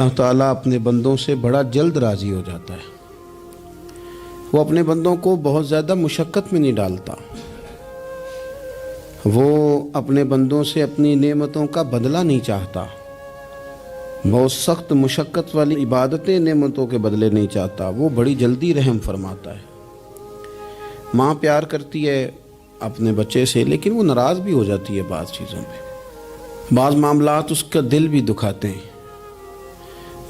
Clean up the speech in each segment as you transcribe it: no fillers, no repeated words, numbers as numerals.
اللہ تعالیٰ اپنے بندوں سے بڑا جلد راضی ہو جاتا ہے۔ وہ اپنے بندوں کو بہت زیادہ مشقت میں نہیں ڈالتا۔ وہ اپنے بندوں سے اپنی نعمتوں کا بدلہ نہیں چاہتا۔ بہت سخت مشقت والی عبادتیں نعمتوں کے بدلے نہیں چاہتا۔ وہ بڑی جلدی رحم فرماتا ہے۔ ماں پیار کرتی ہے اپنے بچے سے، لیکن وہ ناراض بھی ہو جاتی ہے بعض چیزوں پہ۔ بعض معاملات اس کا دل بھی دکھاتے ہیں۔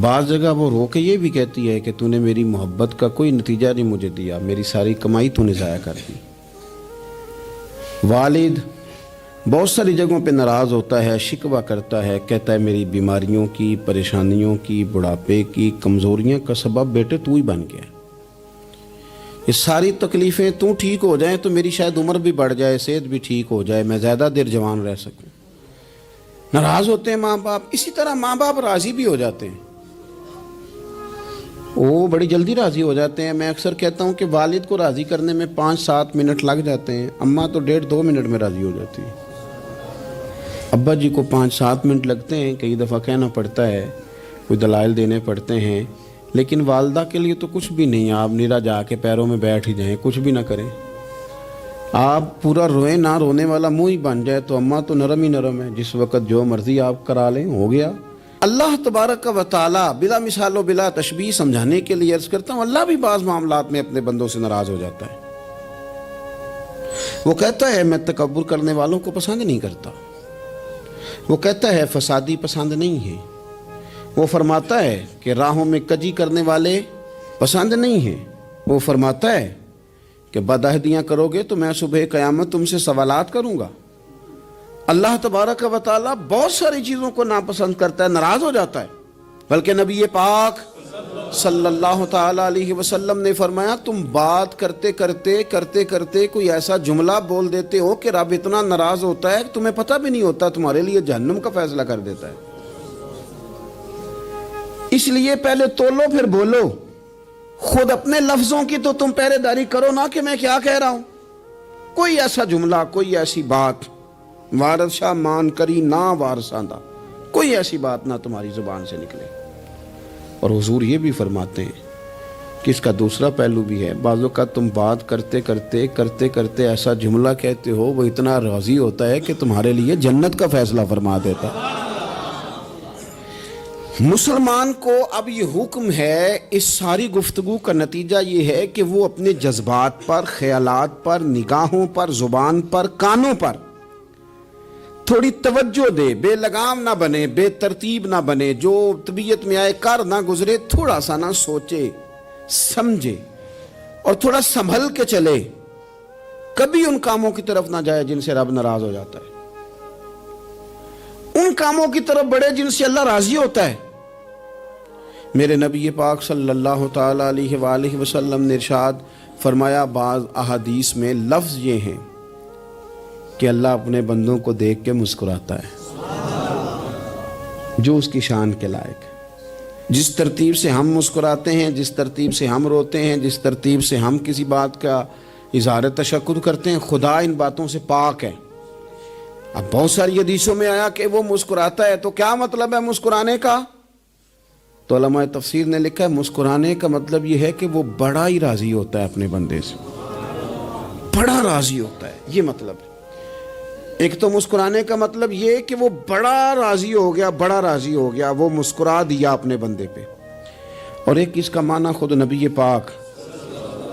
بعض جگہ وہ رو کے یہ بھی کہتی ہے کہ تو نے میری محبت کا کوئی نتیجہ نہیں مجھے دیا، میری ساری کمائی تو نے ضائع کر دی۔ والد بہت ساری جگہوں پہ ناراض ہوتا ہے، شکوہ کرتا ہے، کہتا ہے میری بیماریوں کی، پریشانیوں کی، بڑھاپے کی، کمزوریاں کا سبب بیٹے تو ہی بن گیا۔ یہ ساری تکلیفیں تو ٹھیک ہو جائیں تو میری شاید عمر بھی بڑھ جائے، صحت بھی ٹھیک ہو جائے، میں زیادہ دیر جوان رہ سکوں۔ ناراض ہوتے ہیں ماں باپ۔ اسی طرح ماں باپ راضی بھی ہو جاتے ہیں، وہ بڑی جلدی راضی ہو جاتے ہیں۔ میں اکثر کہتا ہوں کہ والد کو راضی کرنے میں 5-7 منٹ لگ جاتے ہیں، اماں تو 1.5-2 منٹ میں راضی ہو جاتی ہے۔ ابا جی کو 5-7 منٹ لگتے ہیں، کئی دفعہ کہنا پڑتا ہے، کوئی دلائل دینے پڑتے ہیں، لیکن والدہ کے لیے تو کچھ بھی نہیں۔ آپ نیرا جا کے پیروں میں بیٹھ ہی جائیں، کچھ بھی نہ کریں، آپ پورا روئیں نہ، رونے والا منہ ہی بن جائے تو اماں تو نرم ہی نرم ہے، جس وقت جو مرضی آپ کرا لیں ہو گیا۔ اللہ تبارک و تعالی بلا مثال و بلا تشبیہ سمجھانے کے لیے عرض کرتا ہوں، اللہ بھی بعض معاملات میں اپنے بندوں سے ناراض ہو جاتا ہے۔ وہ کہتا ہے میں تکبر کرنے والوں کو پسند نہیں کرتا۔ وہ کہتا ہے فسادی پسند نہیں ہے۔ وہ فرماتا ہے کہ راہوں میں کجی کرنے والے پسند نہیں ہیں۔ وہ فرماتا ہے کہ بدعہدیاں کرو گے تو میں صبح قیامت تم سے سوالات کروں گا۔ اللہ تبارک و تعالیٰ بہت ساری چیزوں کو ناپسند کرتا ہے، ناراض ہو جاتا ہے۔ بلکہ نبی پاک صلی اللہ تعالیٰ علیہ وسلم نے فرمایا تم بات کرتے کرتے کوئی ایسا جملہ بول دیتے ہو کہ رب اتنا ناراض ہوتا ہے کہ تمہیں پتہ بھی نہیں ہوتا، تمہارے لیے جہنم کا فیصلہ کر دیتا ہے۔ اس لیے پہلے تولو پھر بولو۔ خود اپنے لفظوں کی تو تم پہرے داری کرو نا کہ میں کیا کہہ رہا ہوں۔ کوئی ایسا جملہ، کوئی ایسی بات وارث شاہ مان کری نہ وارثاندہ، کوئی ایسی بات نہ تمہاری زبان سے نکلے۔ اور حضور یہ بھی فرماتے ہیں کہ اس کا دوسرا پہلو بھی ہے، بعض اوقات تم بات کرتے ایسا جملہ کہتے ہو وہ اتنا راضی ہوتا ہے کہ تمہارے لیے جنت کا فیصلہ فرما دیتا ہے۔ مسلمان کو اب یہ حکم ہے، اس ساری گفتگو کا نتیجہ یہ ہے کہ وہ اپنے جذبات پر، خیالات پر، نگاہوں پر، زبان پر، کانوں پر تھوڑی توجہ دے، بے لگام نہ بنے، بے ترتیب نہ بنے، جو طبیعت میں آئے کر نہ گزرے، تھوڑا سا نہ سوچے سمجھے اور تھوڑا سنبھل کے چلے۔ کبھی ان کاموں کی طرف نہ جائے جن سے رب ناراض ہو جاتا ہے، ان کاموں کی طرف بڑھے جن سے اللہ راضی ہوتا ہے۔ میرے نبی پاک صلی اللہ تعالیٰ علیہ وآلہ وسلم نے ارشاد فرمایا، بعض احادیث میں لفظ یہ ہیں کہ اللہ اپنے بندوں کو دیکھ کے مسکراتا ہے جو اس کی شان کے لائق ہے۔ جس ترتیب سے ہم مسکراتے ہیں، جس ترتیب سے ہم روتے ہیں، جس ترتیب سے ہم کسی بات کا اظہار تشکر کرتے ہیں، خدا ان باتوں سے پاک ہے۔ اب بہت ساری حدیثوں میں آیا کہ وہ مسکراتا ہے، تو کیا مطلب ہے مسکرانے کا؟ تو علماء تفسیر نے لکھا ہے مسکرانے کا مطلب یہ ہے کہ وہ بڑا ہی راضی ہوتا ہے اپنے بندے سے، بڑا راضی ہوتا ہے، یہ مطلب ہے۔ ایک تو مسکرانے کا مطلب یہ کہ وہ بڑا راضی ہو گیا، وہ مسکرا دیا اپنے بندے پہ۔ اور ایک اس کا معنی خود نبی پاک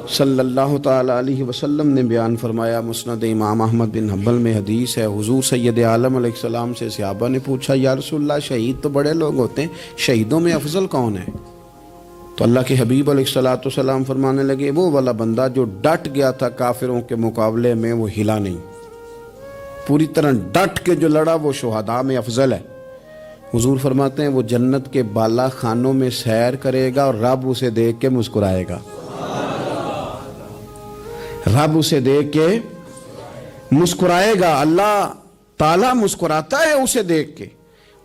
صلی اللہ تعالیٰ علیہ وسلم نے بیان فرمایا۔ مسند امام احمد بن حنبل میں حدیث ہے، حضور سید عالم علیہ السلام سے صحابہ نے پوچھا یا رسول اللہ شہید تو بڑے لوگ ہوتے ہیں، شہیدوں میں افضل کون ہے؟ تو اللہ کے حبیب علیہ السلام فرمانے لگے وہ والا بندہ جو ڈٹ گیا تھا کافروں کے مقابلے میں، وہ ہلا نہیں، پوری طرح ڈٹ کے جو لڑا وہ شہداء میں افضل ہے۔ حضور فرماتے ہیں وہ جنت کے بالا خانوں میں سیر کرے گا اور رب اسے دیکھ کے مسکرائے گا، رب اسے دیکھ کے مسکرائے گا، اللہ تعالیٰ مسکراتا ہے اسے دیکھ کے۔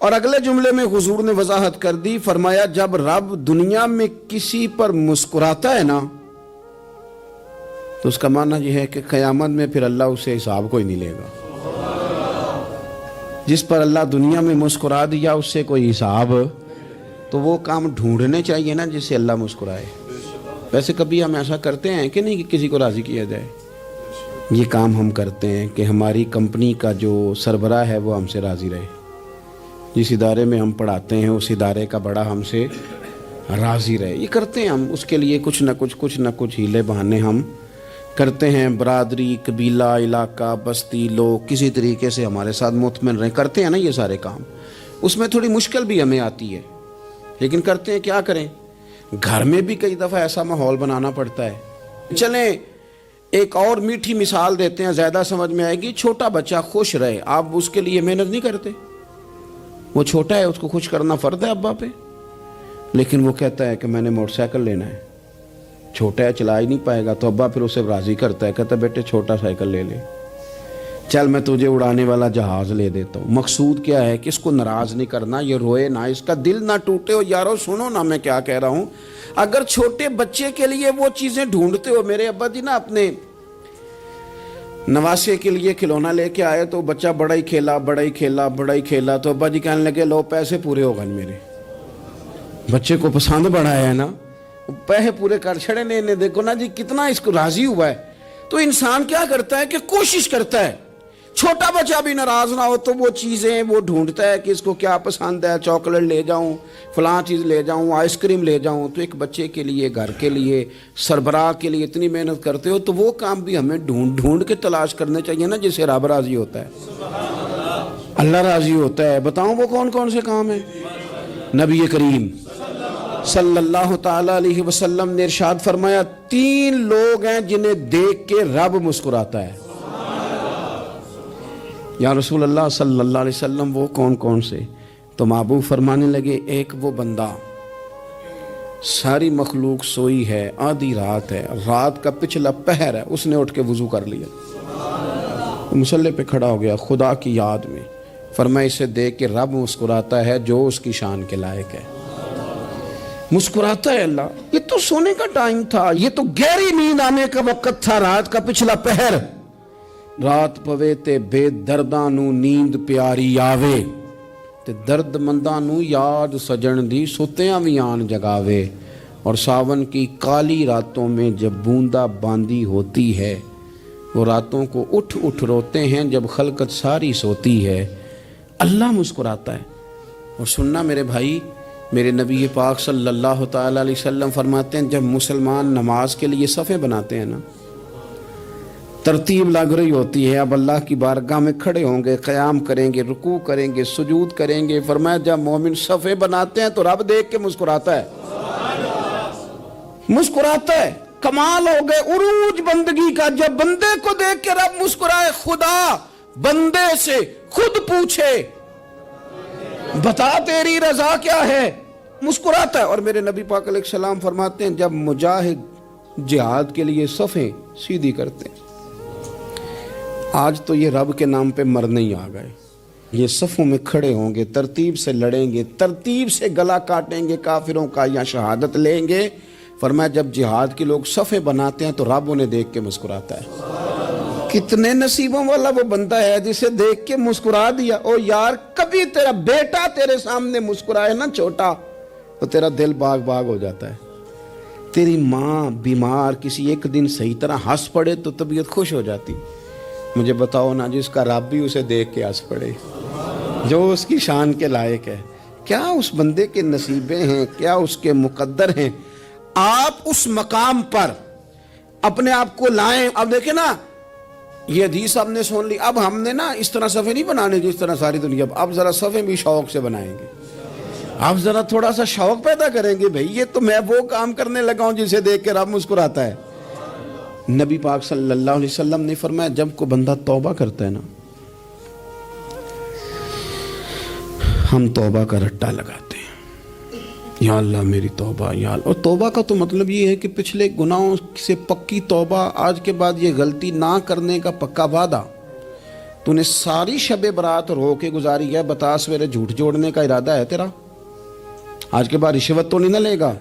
اور اگلے جملے میں حضور نے وضاحت کر دی، فرمایا جب رب دنیا میں کسی پر مسکراتا ہے نا تو اس کا معنی یہ ہے کہ قیامت میں پھر اللہ اسے حساب کوئی نہیں لے گا۔ جس پر اللہ دنیا میں مسکرا دیا اس سے کوئی حساب تو وہ کام ڈھونڈنے چاہیے نا جس سے اللہ مسکرائے. ویسے کبھی ہم ایسا کرتے ہیں کہ نہیں کہ کسی کو راضی کیا جائے؟ یہ کام ہم کرتے ہیں کہ ہماری کمپنی کا جو سربراہ ہے وہ ہم سے راضی رہے. جس ادارے میں ہم پڑھاتے ہیں اس ادارے کا بڑا ہم سے راضی رہے. یہ کرتے ہیں ہم، اس کے لیے کچھ نہ کچھ ہیلے بہانے ہم کرتے ہیں. برادری، قبیلہ، علاقہ، بستی، لوگ کسی طریقے سے ہمارے ساتھ مطمئن رہیں. کرتے ہیں نا یہ سارے کام. اس میں تھوڑی مشکل بھی ہمیں آتی ہے لیکن کرتے ہیں. کیا کریں، گھر میں بھی کئی دفعہ ایسا ماحول بنانا پڑتا ہے. چلیں ایک اور میٹھی مثال دیتے ہیں، زیادہ سمجھ میں آئے گی. چھوٹا بچہ خوش رہے، آپ اس کے لیے محنت نہیں کرتے. وہ چھوٹا ہے، اس کو خوش کرنا فرض ہے ابا پہ. لیکن وہ کہتا ہے کہ میں نے موٹر سائیکل لینا ہے. چھوٹا ہے، چلا ہی نہیں پائے گا، تو ابا پھر اسے راضی کرتا ہے، کہتا ہے بیٹے چھوٹا سائیکل لے لے، چل میں تجھے اڑانے والا جہاز لے دیتا ہوں. مقصود کیا ہے کہ اس کو ناراض نہیں کرنا، یہ روئے نہ، اس کا دل نہ ٹوٹے. ہو یارو سنو نا میں کیا کہہ رہا ہوں. اگر چھوٹے بچے کے لیے وہ چیزیں ڈھونڈتے ہو، میرے ابا جی نا اپنے نواسے کے لیے کھلونا لے کے آئے تو بچہ بڑا ہی کھیلا تو ابا جی کہنے لگے لو پیسے پورے ہو گئے. میرے بچے کو پسند بڑا ہے نا، پیسے پورے کر چھڑے نے. دیکھو نا جی کتنا اس کو راضی ہوا ہے. تو انسان کیا کرتا ہے کہ کوشش کرتا ہے چھوٹا بچہ بھی ناراض نہ ہو، تو وہ چیزیں وہ ڈھونڈتا ہے کہ اس کو کیا پسند ہے. چاکلیٹ لے جاؤں، فلاں چیز لے جاؤں، آئس کریم لے جاؤں. تو ایک بچے کے لیے، گھر کے لیے، سربراہ کے لیے اتنی محنت کرتے ہو، تو وہ کام بھی ہمیں ڈھونڈ کے تلاش کرنے چاہیے نا جس سے رب راضی ہوتا ہے، اللہ راضی ہوتا ہے. بتاؤں وہ کون کون سے کام ہیں؟ نبی کریم صلی اللہ تعالیٰ علیہ وسلم نے ارشاد فرمایا 3 لوگ ہیں جنہیں دیکھ کے رب مسکراتا ہے. یا رسول اللہ صلی اللہ علیہ وسلم وہ کون کون سے؟ تو محبوب فرمانے لگے ایک وہ بندہ ساری مخلوق سوئی ہے، آدھی رات ہے، رات کا پچھلا پہر ہے، اس نے اٹھ کے وضو کر لیا، مصلی پہ کھڑا ہو گیا خدا کی یاد میں. فرمایا اسے دیکھ کے رب مسکراتا ہے جو اس کی شان کے لائق ہے. مسکراتا ہے اللہ. یہ تو سونے کا ٹائم تھا، یہ تو گہری نیند آنے کا وقت تھا، رات کا پچھلا پہر. رات پوے تے بے درداں نو نیند پیاری آوے، تے درد منداں نو یاد سجن دی ستیاں وی آن جگاوے. اور ساون کی کالی راتوں میں جب بوندا باندی ہوتی ہے، وہ راتوں کو اٹھ روتے ہیں جب خلقت ساری سوتی ہے. اللہ مسکراتا ہے. اور سننا میرے بھائی، میرے نبی پاک صلی اللہ تعالیٰ علیہ وسلم فرماتے ہیں جب مسلمان نماز کے لیے صفیں بناتے ہیں نا، ترتیب لگ رہی ہوتی ہے، اب اللہ کی بارگاہ میں کھڑے ہوں گے، قیام کریں گے، رکوع کریں گے، سجود کریں گے. فرمایا جب مومن صفیں بناتے ہیں تو رب دیکھ کے مسکراتا ہے. مسکراتا ہے. کمال ہو گئے عروج بندگی کا. جب بندے کو دیکھ کے رب مسکرائے، خدا بندے سے خود پوچھے بتا تیری رضا کیا ہے، مسکراتا ہے. اور میرے نبی پاک علیہ السلام فرماتے ہیں جب مجاہد جہاد کے لیے صفیں سیدھی کرتے ہیں. آج تو یہ رب کے نام پہ مرنے ہی آ گئے. یہ صفوں میں کھڑے ہوں گے، ترتیب سے لڑیں گے، ترتیب سے گلا کاٹیں گے کافروں کا یا شہادت لیں گے. فرمایا جب جہاد کے لوگ صفیں بناتے ہیں تو رب انہیں دیکھ کے مسکراتا ہے. کتنے نصیبوں والا وہ بندہ ہے جسے دیکھ کے مسکرا دیا. او یار کبھی تیرا بیٹا تیرے سامنے مسکرائے نا چھوٹا، تو تیرا دل باغ باغ ہو جاتا ہے. تیری ماں بیمار کسی ایک دن صحیح طرح ہنس پڑے تو طبیعت خوش ہو جاتی. مجھے بتاؤ نا جس کا رب بھی اسے دیکھ کے ہنس پڑے، جو اس کی شان کے لائق ہے. کیا اس بندے کے نصیبیں ہیں، کیا اس کے مقدر ہیں. آپ اس مقام پر اپنے آپ کو لائیں. اب دیکھیں نا یہ حدیث آپ نے سن لی. اب ہم نے نا اس طرح صفیں نہیں بنانے جس طرح ساری دنیا. اب ذرا صفیں بھی شوق سے بنائیں گے. اب ذرا تھوڑا سا شوق پیدا کریں گے. بھئی یہ تو میں وہ کام کرنے لگا ہوں جسے دیکھ کے رب مسکراتا ہے. نبی پاک صلی اللہ علیہ وسلم نے فرمایا جب کو بندہ توبہ کرتا ہے نا، ہم توبہ کا رٹا لگاتے ہیں، یا اللہ میری توبہ یا اللہ. اور توبہ کا تو مطلب یہ ہے کہ پچھلے گناہوں سے پکی توبہ، آج کے بعد یہ غلطی نہ کرنے کا پکا وعدہ. تو نے ساری شب برات رو کے گزاری ہے، بتا سویرے جھوٹ جوڑنے کا ارادہ ہے تیرا؟ آج کے بعد رشوت تو نہیں نہ لے گا،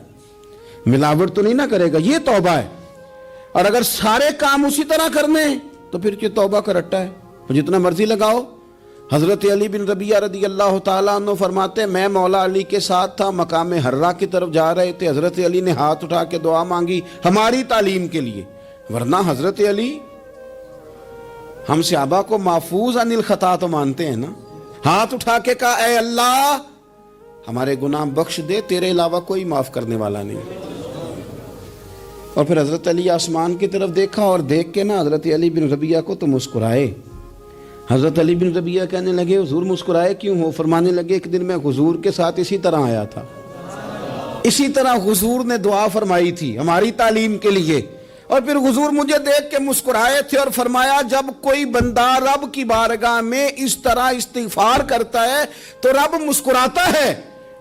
ملاوٹ تو نہیں نہ کرے گا، یہ توبہ ہے. اور اگر سارے کام اسی طرح کرنے تو پھر یہ توبہ کا رٹا ہے. جتنا مرضی لگاؤ، حضرت علی بن ربیہ رضی اللہ تعالیٰ عنہ فرماتے ہیں میں مولا علی کے ساتھ تھا، مقام حرہ کی طرف جا رہے تھے، حضرت علی نے ہاتھ اٹھا کے دعا مانگی ہماری تعلیم کے لیے، ورنہ حضرت علی ہم صحابہ کو محفوظ عن الخطا تو مانتے ہیں نا، ہاتھ اٹھا کے کہا اے اللہ ہمارے گناہ بخش دے، تیرے علاوہ کوئی معاف کرنے والا نہیں۔ اور پھر حضرت علی آسمان کی طرف دیکھا اور دیکھ کے نا حضرت علی بن ربیہ کو تو مسکرائے۔ حضرت علی بن ربیہ کہنے لگے حضور مسکرائے کیوں ہو؟ فرمانے لگے ایک دن میں حضور کے ساتھ اسی طرح آیا تھا، اسی طرح حضور نے دعا فرمائی تھی ہماری تعلیم کے لیے، اور پھر حضور مجھے دیکھ کے مسکرائے تھے اور فرمایا جب کوئی بندہ رب کی بارگاہ میں اس طرح استغفار کرتا ہے تو رب مسکراتا ہے،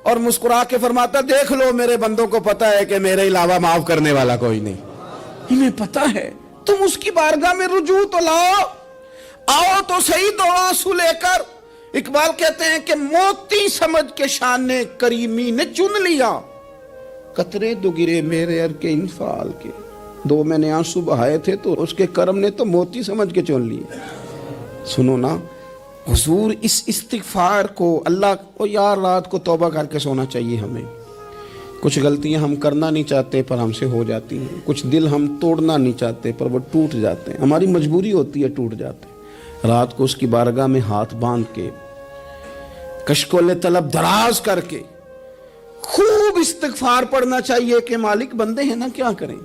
اور مسکرا کے فرماتا دیکھ لو میرے بندوں کو پتا ہے کہ میرے علاوہ معاف کرنے والا کوئی نہیں، انہیں پتا ہے، تم اس کی بارگاہ میں رجوع تو لاؤ، آؤ تو صحیح دو آنسو لے کر۔ اقبال کہتے ہیں کہ موتی سمجھ کے شان کریمی نے چن لیا، قطرے دو گرے میرے ار کے انفعال کے، دو میں نے آنسو بہائے تھے تو اس کے کرم نے تو موتی سمجھ کے چن لیے۔ سنو نا حضور اس استغفار کو اللہ کو یار رات کو توبہ کر کے سونا چاہیے ہمیں، کچھ غلطیاں ہم کرنا نہیں چاہتے پر ہم سے ہو جاتی ہیں، کچھ دل ہم توڑنا نہیں چاہتے پر وہ ٹوٹ جاتے ہیں، ہماری مجبوری ہوتی ہے ٹوٹ جاتے ہیں، رات کو اس کی بارگاہ میں ہاتھ باندھ کے کشکول طلب دراز کر کے خوب استغفار پڑھنا چاہیے کہ مالک بندے ہیں نا کیا کریں،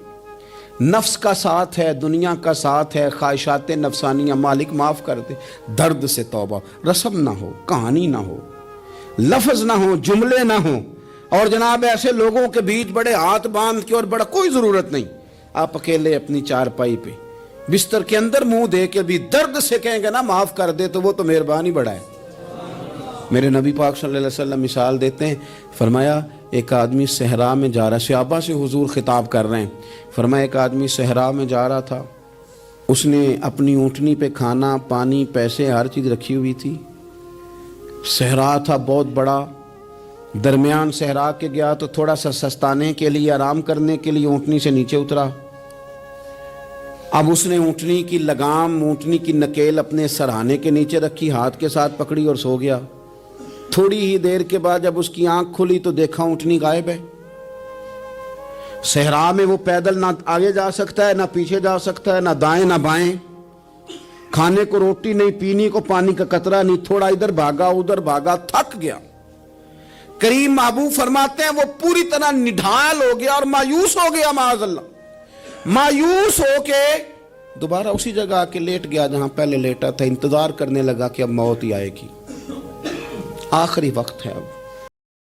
نفس کا ساتھ ہے، دنیا کا ساتھ ہے، خواہشات نفسانیہ، مالک معاف کر دے، درد سے توبہ، رسم نہ ہو، کہانی نہ ہو، لفظ نہ ہو، جملے نہ ہو، اور جناب ایسے لوگوں کے بیچ بڑے ہاتھ باندھ کے اور بڑا کوئی ضرورت نہیں، آپ اکیلے اپنی چارپائی پہ بستر کے اندر منہ دے کے بھی درد سے کہیں گے نا معاف کر دے تو وہ تو مہربانی بڑا ہے۔ میرے نبی پاک صلی اللہ علیہ وسلم مثال دیتے ہیں، فرمایا ایک آدمی صحرا میں جا رہا، صحابہ سے حضور خطاب کر رہے ہیں، فرمایا ایک آدمی صحرا میں جا رہا تھا، اس نے اپنی اونٹنی پہ کھانا پانی پیسے ہر چیز رکھی ہوئی تھی، صحرا تھا بہت بڑا، درمیان صحرا کے گیا تو تھوڑا سا سستانے کے لیے آرام کرنے کے لیے اونٹنی سے نیچے اترا، اب اس نے اونٹنی کی لگام اونٹنی کی نکیل اپنے سرہانے کے نیچے رکھی، ہاتھ کے ساتھ پکڑی اور سو گیا، تھوڑی ہی دیر کے بعد جب اس کی آنکھ کھلی تو دیکھا اونٹنی غائب ہے، صحرا میں وہ پیدل نہ آگے جا سکتا ہے نہ پیچھے جا سکتا ہے، نہ دائیں نہ بائیں، کھانے کو روٹی نہیں، پینے کو پانی کا قطرہ نہیں، تھوڑا ادھر بھاگا ادھر بھاگا تھک گیا، کریم محبوب فرماتے ہیں وہ پوری طرح نڈھال ہو گیا اور مایوس ہو گیا، معاذ اللہ مایوس ہو کے دوبارہ اسی جگہ آ کے لیٹ گیا جہاں پہلے لیٹا تھا، انتظار کرنے لگا کہ اب موت ہی آئے گی، آخری وقت ہے اب۔